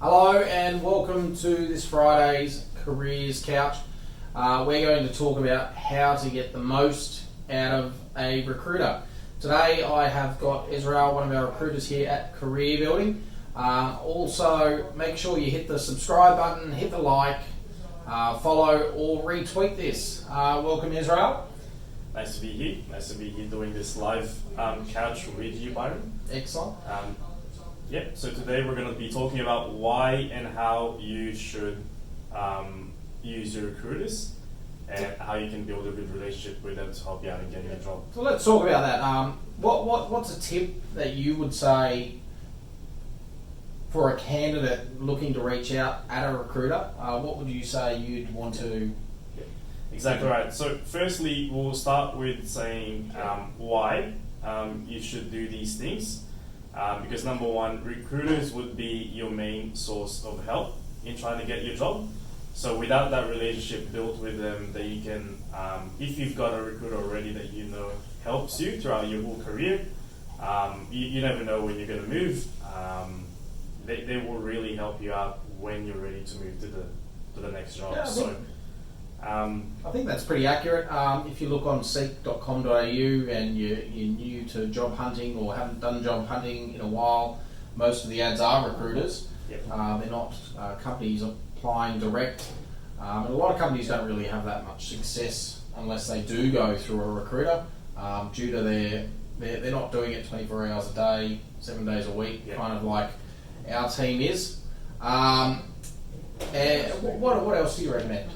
Hello and welcome to this Friday's Careers Couch. We're going to talk about how to get the most out of a recruiter. Today I have got Israel, one of our recruiters here at Career Building. Also, make sure you hit the subscribe button, hit the like, follow or retweet this. Welcome Israel. Nice to be here. Nice to be here doing this live couch with you, Byron. Excellent. So today we're going to be talking about why and how you should use your recruiters and how you can build a good relationship with them to help you out in getting a job. So let's talk about that. What's a tip that you would say for a candidate looking to reach out at a recruiter? What would you say you'd want to? Exactly right. So firstly, we'll start with saying why you should do these things. Because number one, recruiters would be your main source of help in trying to get your job. So without that relationship built with them, that you can, if you've got a recruiter already that you know helps you throughout your whole career, you never know when you're going to move. They will really help you out when you're ready to move to the next job. I think that's pretty accurate. If you look on seek.com.au and you're new to job hunting or haven't done job hunting in a while, most of the ads are recruiters. Yep. They're not companies applying direct. And a lot of companies don't really have that much success unless they do go through a recruiter, due to they're not doing it 24 hours a day, 7 days a week, Yep. kind of like our team is. And what else do you recommend?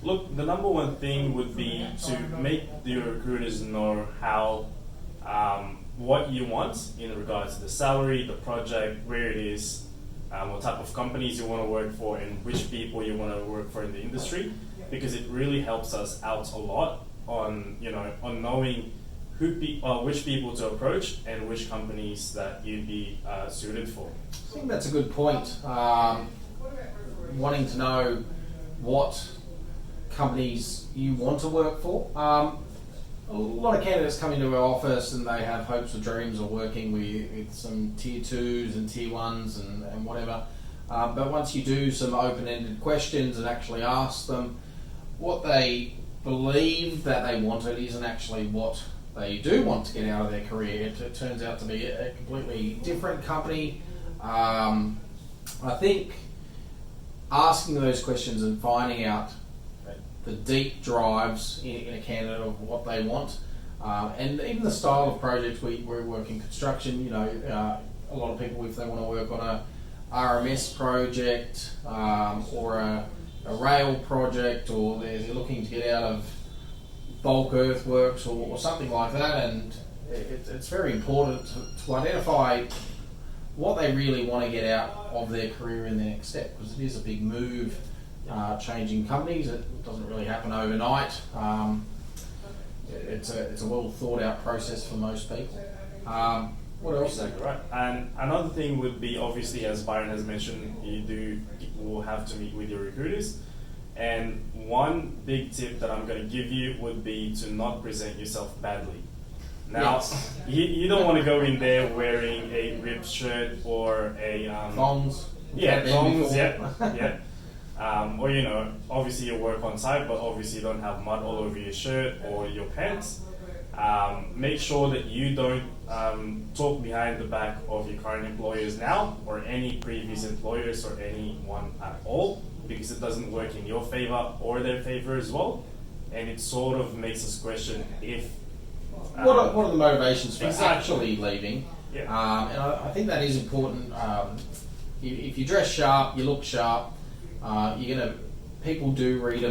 Look, the number one thing would be to make your recruiters know how, what you want in regards to the salary, the project, where it is, what type of companies you want to work for, and which people you want to work for in the industry, because it really helps us out a lot on knowing which people to approach and which companies that you'd be suited for. I think that's a good point. Wanting to know what companies you want to work for. A lot of candidates come into our office and they have hopes or dreams of working with some tier 2s and tier 1s and whatever. But once you do some open-ended questions and actually ask them what they believe that they wanted isn't actually what they do want to get out of their career. It turns out to be a completely different company. I think asking those questions and finding out the deep drives in a candidate of what they want, and even the style of projects. We work in construction. A lot of people, if they want to work on a RMS project or a rail project, or they're looking to get out of bulk earthworks or something like that, and it's very important to identify what they really want to get out of their career in the next step, because it is a big move. Changing companies, it doesn't really happen overnight. It's a well thought out process for most people. What else? Exactly right. And another thing would be, obviously, as Byron has mentioned, you will have to meet with your recruiters. And one big tip that I'm going to give you would be to not present yourself badly. Now, yes. you don't want to go in there wearing a ripped shirt or a thongs. Yeah, thongs. Yeah. Or obviously you work on site, but obviously you don't have mud all over your shirt or your pants. Make sure that you don't talk behind the back of your current employers now, or any previous employers, or anyone at all, because it doesn't work in your favor or their favor as well, and it sort of makes us question if what are the motivations for exactly. actually leaving. Yeah. And I think that is important. If you dress sharp, you look sharp. People do read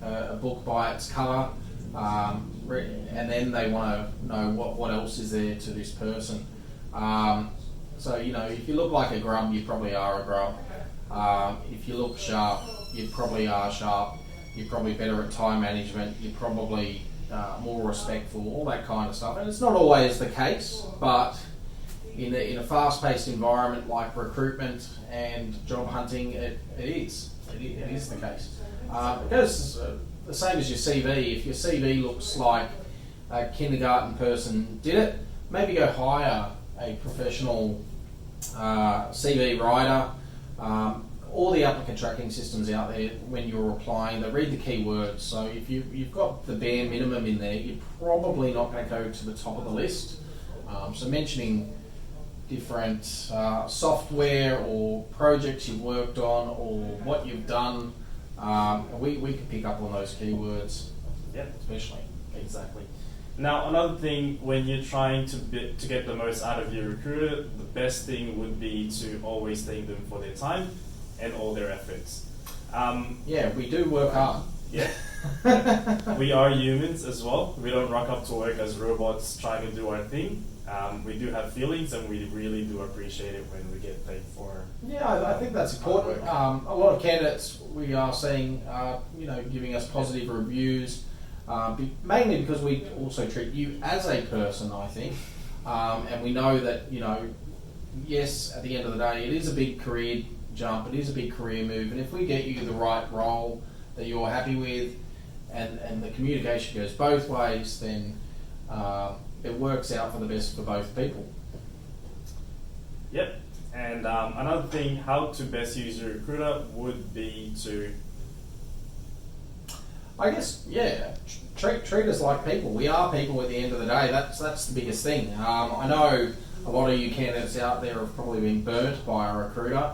a book by its cover, and then they want to know what else is there to this person. If you look like a grub, you probably are a grub. If you look sharp, you probably are sharp. You're probably better at time management. You're probably more respectful, all that kind of stuff. And it's not always the case, but in a fast-paced environment like recruitment and job hunting, it is. It is the case. It goes the same as your CV. If your CV looks like a kindergarten person did it, maybe go hire a professional CV writer All the applicant tracking systems out there, when you're applying, they read the keywords. So if you've got the bare minimum in there, you're probably not going to go to the top of the list. So mentioning different software or projects you've worked on or what you've done, we can pick up on those keywords. Yeah, Especially. exactly. Now, another thing, when you're trying to get the most out of your recruiter, the best thing would be to always thank them for their time and all their efforts. Yeah, we do work hard. Yeah. We are humans as well. We don't rock up to work as robots trying to do our thing. We do have feelings, and we really do appreciate it when we get paid for. Yeah, I think that's important. A lot of candidates we are seeing, giving us positive reviews, mainly because we also treat you as a person, I think, and we know that yes, at the end of the day, it is a big career jump, it is a big career move, and if we get you the right role that you're happy with, and the communication goes both ways, then it works out for the best for both people. Yep. And another thing, how to best use your recruiter would be to, I guess, yeah, treat us like people. We are people at the end of the day. That's the biggest thing. I know a lot of you candidates out there have probably been burnt by a recruiter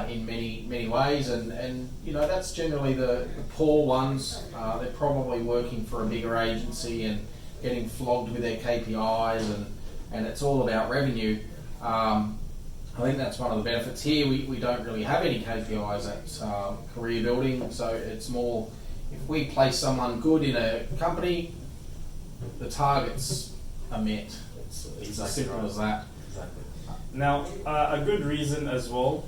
in many ways, and that's generally the poor ones. They're probably working for a bigger agency and getting flogged with their KPIs, and it's all about revenue. I think that's one of the benefits here. We don't really have any KPIs at career building, so it's more, if we place someone good in a company, the targets are met. It's as simple as that. Exactly. Now, a good reason as well,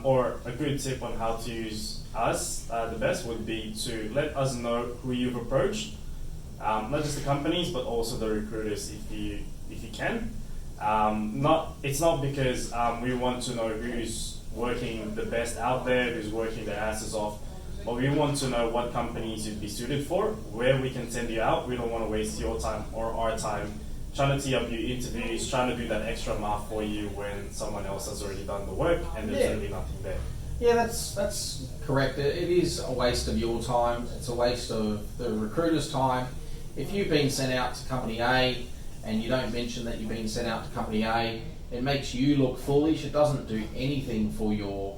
or a good tip on how to use us the best would be to let us know who you've approached, not just the companies, but also the recruiters if you can. It's not because we want to know who's working the best out there, who's working their asses off, but we want to know what companies you'd be suited for, where we can send you out. We don't want to waste your time or our time trying to tee up your interviews, trying to do that extra mile for you when someone else has already done the work and there's really nothing there. Yeah, that's correct. It is a waste of your time. It's a waste of the recruiter's time. If you've been sent out to company A and you don't mention that you've been sent out to company A, it makes you look foolish. It doesn't do anything for your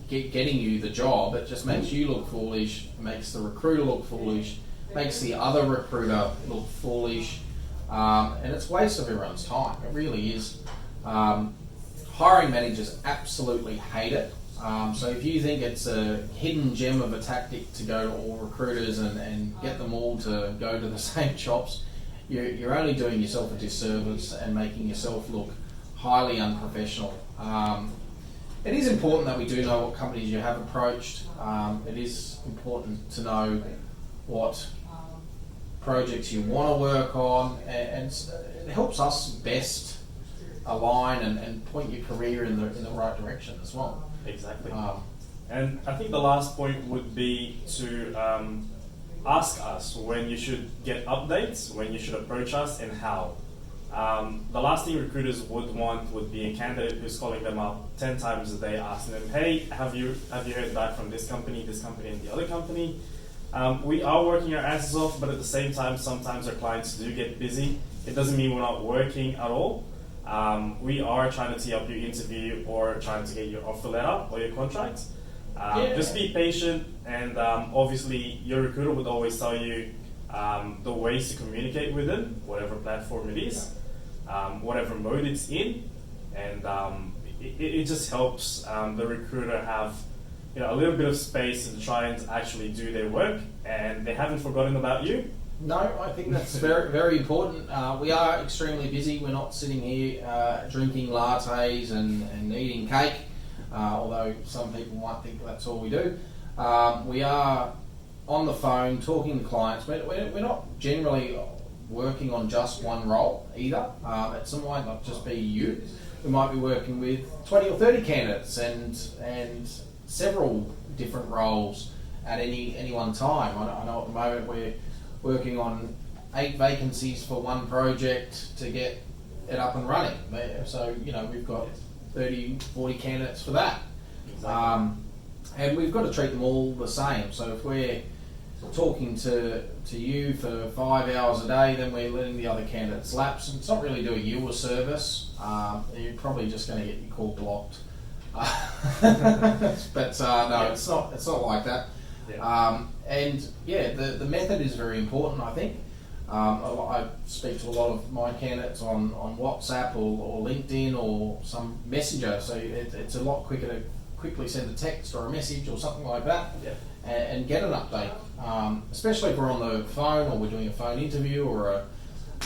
getting you the job. It just makes you look foolish, makes the recruiter look foolish, makes the other recruiter look foolish, and it's a waste of everyone's time. It really is. Hiring managers absolutely hate it. So if you think it's a hidden gem of a tactic to go to all recruiters and get them all to go to the same shops, you're only doing yourself a disservice and making yourself look highly unprofessional. It is important that we do know what companies you have approached. It is important to know what projects you want to work on, and it helps us best align and point your career in the right direction as well. Exactly. And I think the last point would be to ask us when you should get updates, when you should approach us, and how. The last thing recruiters would want would be a candidate who's calling them up 10 times a day, asking them, hey, have you heard back from this company, and the other company? We are working our asses off, but at the same time, sometimes our clients do get busy. It doesn't mean we're not working at all. We are trying to tee up your interview or trying to get your offer letter or your contract. Just be patient, and obviously your recruiter would always tell you the ways to communicate with them, whatever platform it is, whatever mode it's in, and it just helps the recruiter have a little bit of space and try and actually do their work, and they haven't forgotten about you. No, I think that's very, very important. We are extremely busy. We're not sitting here drinking lattes and eating cake, although some people might think that's all we do. We are on the phone talking to clients. We're not generally working on just one role either. It might not just be you. We might be working with 20 or 30 candidates and several different roles at any one time. I know at the moment we're working on 8 vacancies for one project to get it up and running. So we've got 30, 40 candidates for that. Exactly. And we've got to treat them all the same. So if we're talking to you for 5 hours a day, then we're letting the other candidates lapse, and it's not really doing you a service. You're probably just going to get your call blocked. But no, it's not like that. Yeah. And yeah, the method is very important, I think. I speak to a lot of my candidates on WhatsApp or LinkedIn or some messenger, so it's a lot quicker to quickly send a text or a message or something like that, Yeah. and get an update. Especially if we're on the phone or we're doing a phone interview or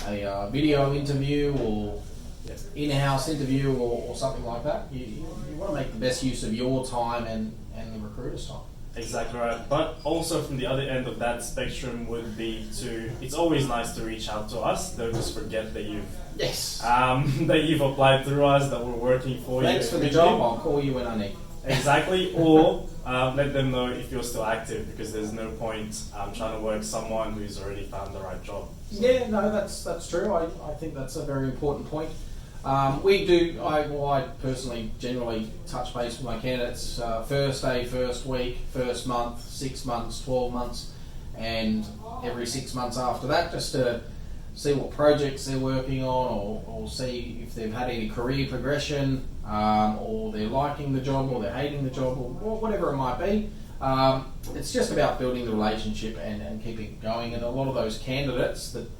a video interview or in-house interview or something like that. You want to make the best use of your time and the recruiter's time. Exactly right. But also from the other end of that spectrum would be it's always nice to reach out to us. Don't just forget that you've applied through us, that we're working for you. Thanks for the job. I'll call you when I need. Exactly. Or let them know if you're still active, because there's no point trying to work someone who's already found the right job. Yeah, no, that's true. I think that's a very important point. I personally generally touch base with my candidates first day, first week, first month, 6 months, 12 months, and every 6 months after that, just to see what projects they're working on, or see if they've had any career progression, or they're liking the job, or they're hating the job, or whatever it might be. It's just about building the relationship and keeping it going. And a lot of those candidates that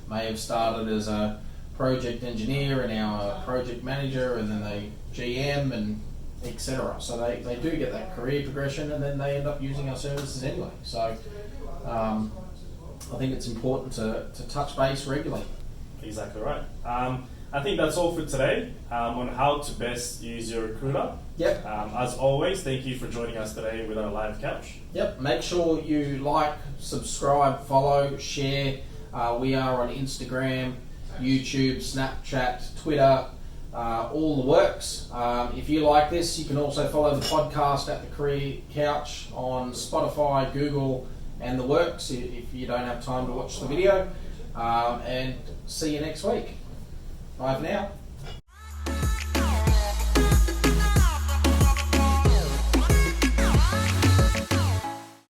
may have started as a project engineer and now a project manager, and then they GM and etc. So they do get that career progression, and then they end up using our services anyway. So I think it's important to touch base regularly. Exactly right. I think that's all for today on how to best use your recruiter. Yep. As always, thank you for joining us today with our live couch. Yep. Make sure you like, subscribe, follow, share. We are on Instagram, YouTube, Snapchat, Twitter, all the works. If you like this, you can also follow the podcast at The Career Couch on Spotify, Google, and the works if you don't have time to watch the video. And see you next week. Bye for now.